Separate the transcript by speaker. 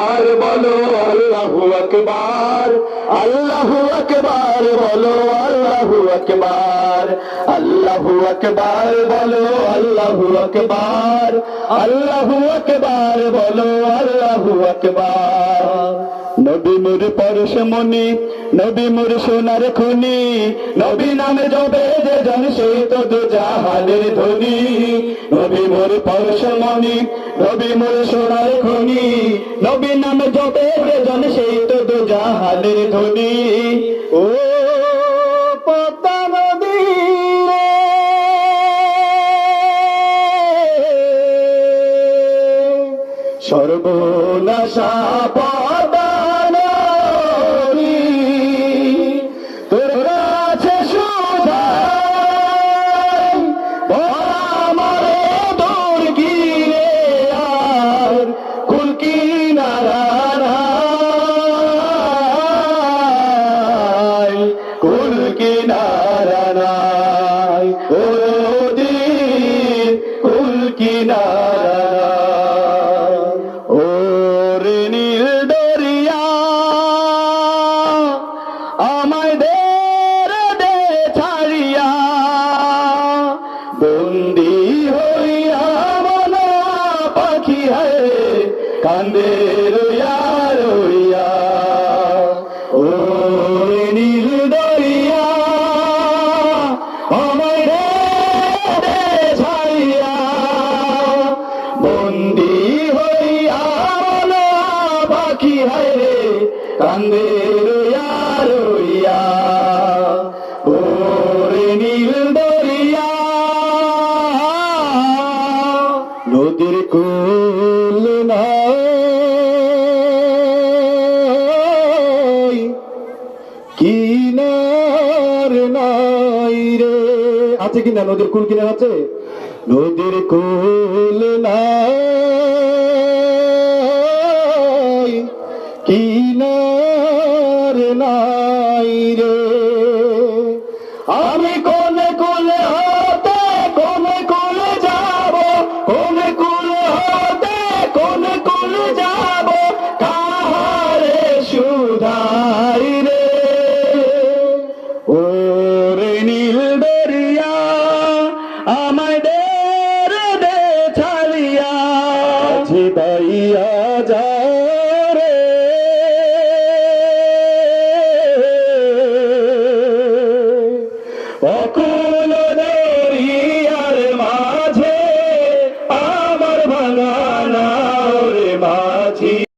Speaker 1: আর বলো আল্লাহু আকবার, আল্লাহু আকবার বলো, আল্লাহু আকবার, আল্লাহু আকবার বলো, আল্লাহু আকবার, আল্লাহু আকবার বলো, আল্লাহু আকবার। নবী মোর পরশমণি, নবী মোর সোনার খনি, নবী নামে জপে যে জন সেই তো দুজাহানের ধনী। নবী মোর পরশমণি, নবী মোর সোনার খনি, নবী নামে জপে যে জন সেই তো দুজাহানের ধনী। ও পদ্মা নদী রে, সর্বনাশা পদ্মা নদী, তোর কাছে সুধাই আমারে তোর গিরে আর কুল কিনারা নাই, কুল কিনারা নাই, ও দিন কুল কিনারা। ওরে নীল দরিয়া আমায় দে দে ছাড়িয়া, বন্দি হইয়া মনা পাখি হয় কান্দে রইয়া রইয়া। ওরে নীল দরিয়া আমায় দে দে ছাড়িয়া, বন্দি হইয়া মনা পাখি হয় কান্দে রইয়া রইয়া। ওরে নীল দরিয়া, নদীর কুল নাই, কিনার নাই রে। আছে কিনা নদীর কুল কিনার আছে? নদীর কুল নাই,